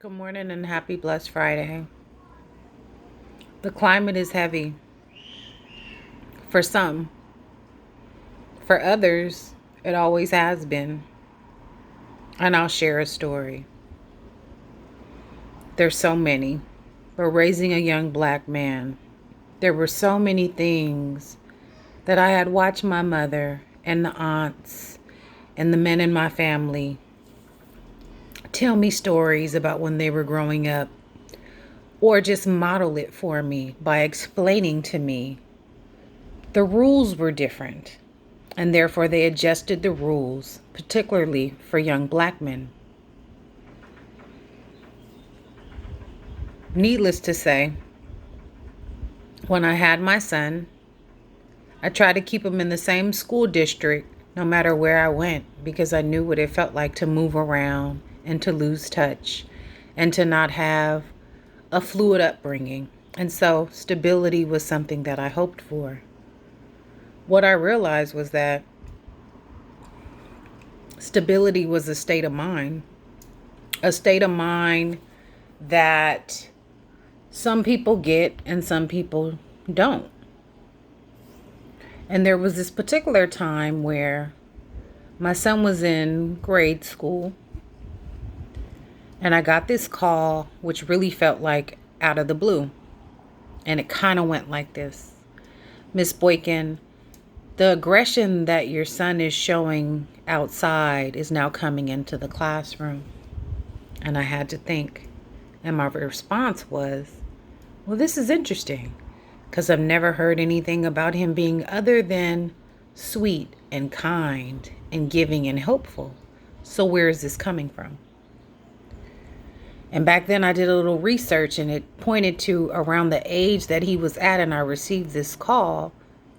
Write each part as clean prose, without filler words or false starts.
Good morning and happy blessed Friday. The climate is heavy for some. For others, it always has been. And I'll share a story. There's so many. But raising a young black man, there were so many things that I had watched my mother and the aunts and the men in my family tell me stories about when they were growing up, or just model it for me by explaining to me the rules were different, and therefore they adjusted the rules, particularly for young black men. Needless to say, when I had my son, I tried to keep him in the same school district no matter where I went, because I knew what it felt like to move around and to lose touch and to not have a fluid upbringing. And so stability was something that I hoped for. What I realized was that stability was a state of mind that some people get and some people don't. And there was this particular time where my son was in grade school and I got this call, which really felt like out of the blue. And it kind of went like this: Miss Boykin, the aggression that your son is showing outside is now coming into the classroom. And I had to think. And my response was, well, this is interesting, because I've never heard anything about him being other than sweet and kind and giving and helpful. So where is this coming from? And back then I did a little research, and it pointed to around the age that he was at, and I received this call,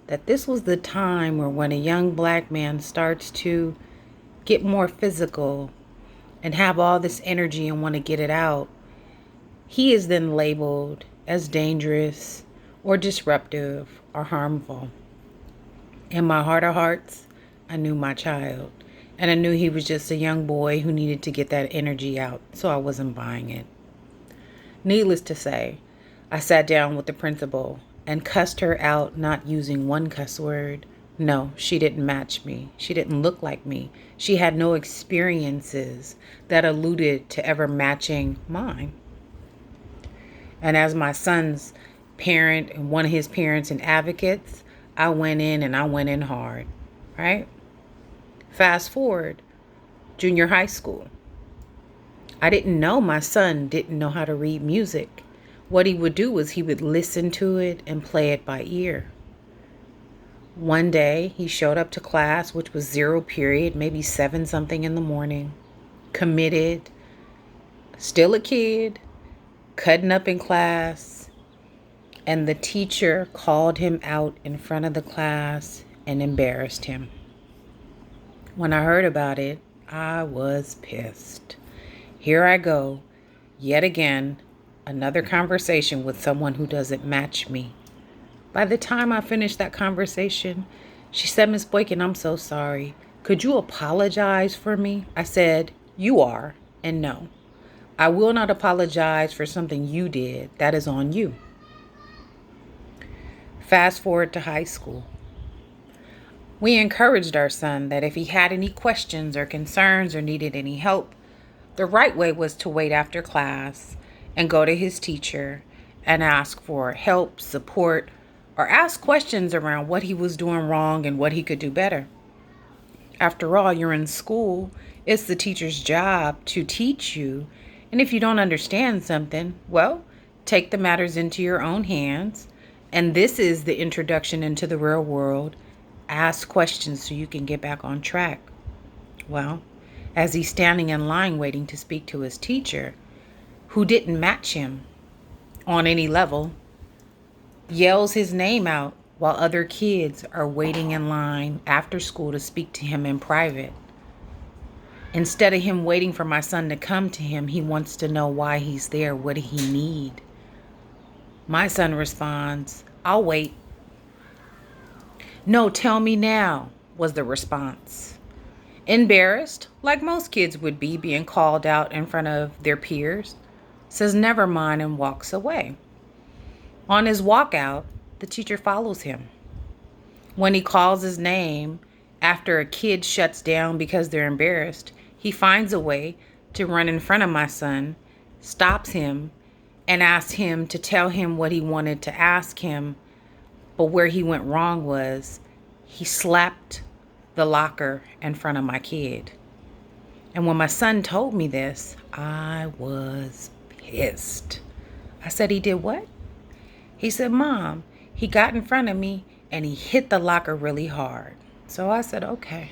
that this was the time where when a young black man starts to get more physical and have all this energy and want to get it out, he is then labeled as dangerous or disruptive or harmful. In my heart of hearts, I knew my child, and I knew he was just a young boy who needed to get that energy out, so I wasn't buying it. Needless to say, I sat down with the principal and cussed her out, not using one cuss word. No, she didn't match me. She didn't look like me. She had no experiences that alluded to ever matching mine. And as my son's parent and one of his parents and advocates, I went in, and I went in hard, right? Fast forward, junior high school. I didn't know my son didn't know how to read music. What he would do was he would listen to it and play it by ear. One day he showed up to class, which was zero period, maybe 7 something in the morning, committed, still a kid, cutting up in class, and the teacher called him out in front of the class and embarrassed him. When I heard about it, I was pissed. Here I go, yet again, another conversation with someone who doesn't match me. By the time I finished that conversation, she said, Miss Boykin, I'm so sorry. Could you apologize for me? I said, you are, and no. I will not apologize for something you did. That is on you. Fast forward to high school. We encouraged our son that if he had any questions or concerns or needed any help, the right way was to wait after class and go to his teacher and ask for help, support, or ask questions around what he was doing wrong and what he could do better. After all, you're in school. It's the teacher's job to teach you. And if you don't understand something, well, take the matters into your own hands. And this is the introduction into the real world. Ask questions so you can get back on track. Well, as he's standing in line waiting to speak to his teacher, who didn't match him on any level, yells his name out while other kids are waiting in line after school to speak to him in private. Instead of him waiting for my son to come to him, he wants to know why he's there. What did he need? My son responds, I'll wait. No, tell me now, was the response. Embarrassed, like most kids would be being called out in front of their peers. says never mind, and walks away. On his walk out, the teacher follows him. When he calls his name after a kid shuts down because they're embarrassed, he finds a way to run in front of my son, stops him, and asks him to tell him what he wanted to ask him. But where he went wrong was he slapped the locker in front of my kid. And when my son told me this, I was pissed. I said, he did what? He said, Mom, he got in front of me and he hit the locker really hard. So I said, okay.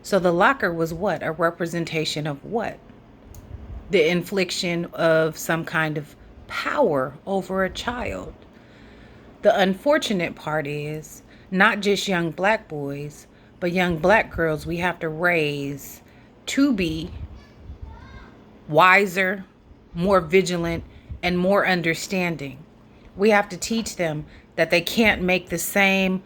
So the locker was what? A representation of what? The infliction of some kind of power over a child. The unfortunate part is not just young black boys, but young black girls we have to raise to be wiser, more vigilant, and more understanding. We have to teach them that they can't make the same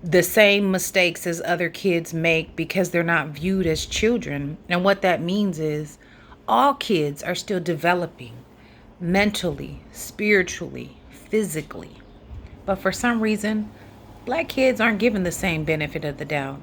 mistakes as other kids make because they're not viewed as children. And what that means is all kids are still developing mentally, spiritually, physically. But for some reason, black kids aren't given the same benefit of the doubt.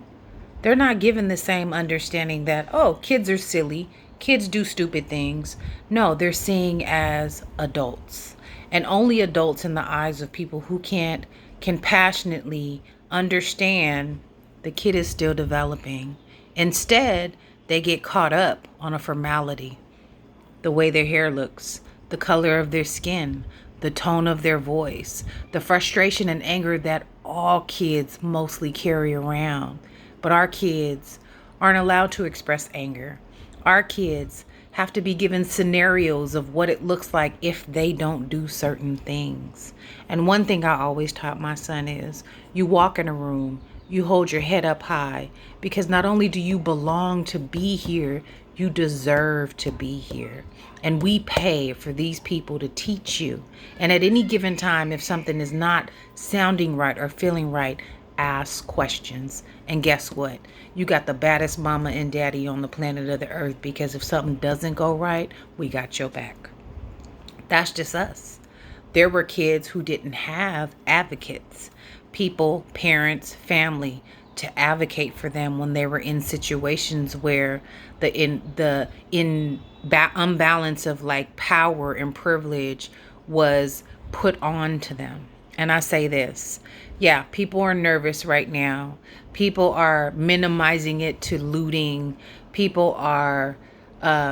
They're not given the same understanding that, oh, kids are silly, kids do stupid things. No, they're seen as adults. And only adults in the eyes of people who can passionately understand the kid is still developing. Instead, they get caught up on a formality. The way their hair looks, the color of their skin, the tone of their voice, the frustration and anger that all kids mostly carry around. But our kids aren't allowed to express anger. Our kids have to be given scenarios of what it looks like if they don't do certain things. And one thing I always taught my son is you walk in a room, you hold your head up high, because not only do you belong to be here, you deserve to be here. And we pay for these people to teach you. And at any given time, if something is not sounding right or feeling right, ask questions. And guess what? You got the baddest mama and daddy on the planet of the earth, because if something doesn't go right, we got your back. That's just us. There were kids who didn't have advocates, people, parents, family to advocate for them when they were in situations where the unbalance of like power and privilege was put on to them. And I say this, yeah, people are nervous right now. People are minimizing it to looting. People are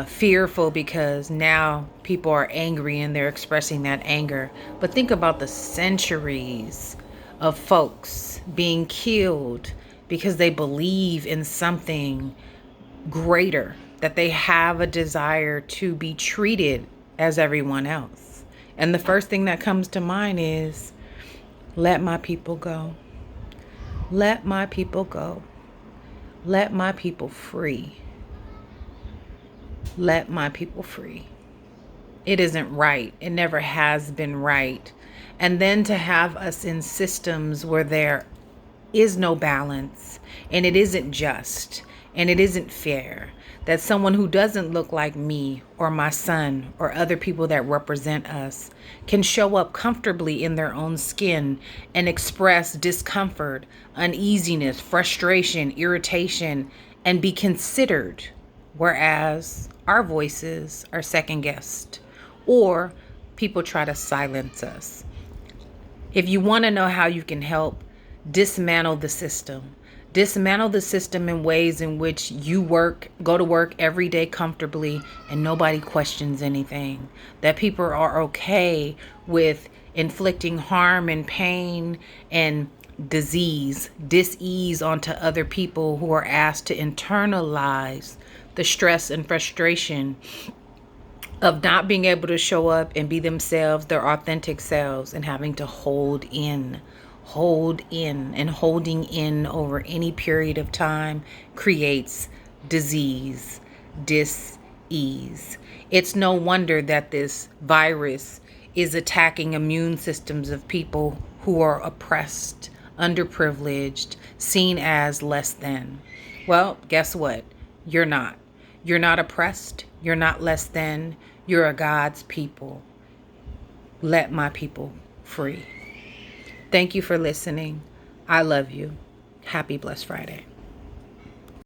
fearful because now people are angry and they're expressing that anger. But think about the centuries of folks being killed because they believe in something greater, that they have a desire to be treated as everyone else. And the first thing that comes to mind is, let my people go. Let my people go. Let my people free. Let my people free. It isn't right. It never has been right. And then to have us in systems where there is no balance, and it isn't just, and it isn't fair, that someone who doesn't look like me or my son or other people that represent us can show up comfortably in their own skin and express discomfort, uneasiness, frustration, irritation, and be considered, whereas our voices are second guessed, or people try to silence us. If you want to know how you can help dismantle the system, dismantle the system in ways in which you go to work every day comfortably and nobody questions anything, that people are okay with inflicting harm and pain and dis-ease onto other people who are asked to internalize the stress and frustration of not being able to show up and be themselves, their authentic selves, and having to hold in, and holding in over any period of time creates disease, dis-ease. It's no wonder that this virus is attacking immune systems of people who are oppressed, underprivileged, seen as less than. Well, guess what? You're not. You're not oppressed. You're not less than. You're a God's people. Let my people free. Thank you for listening. I love you. Happy Blessed Friday.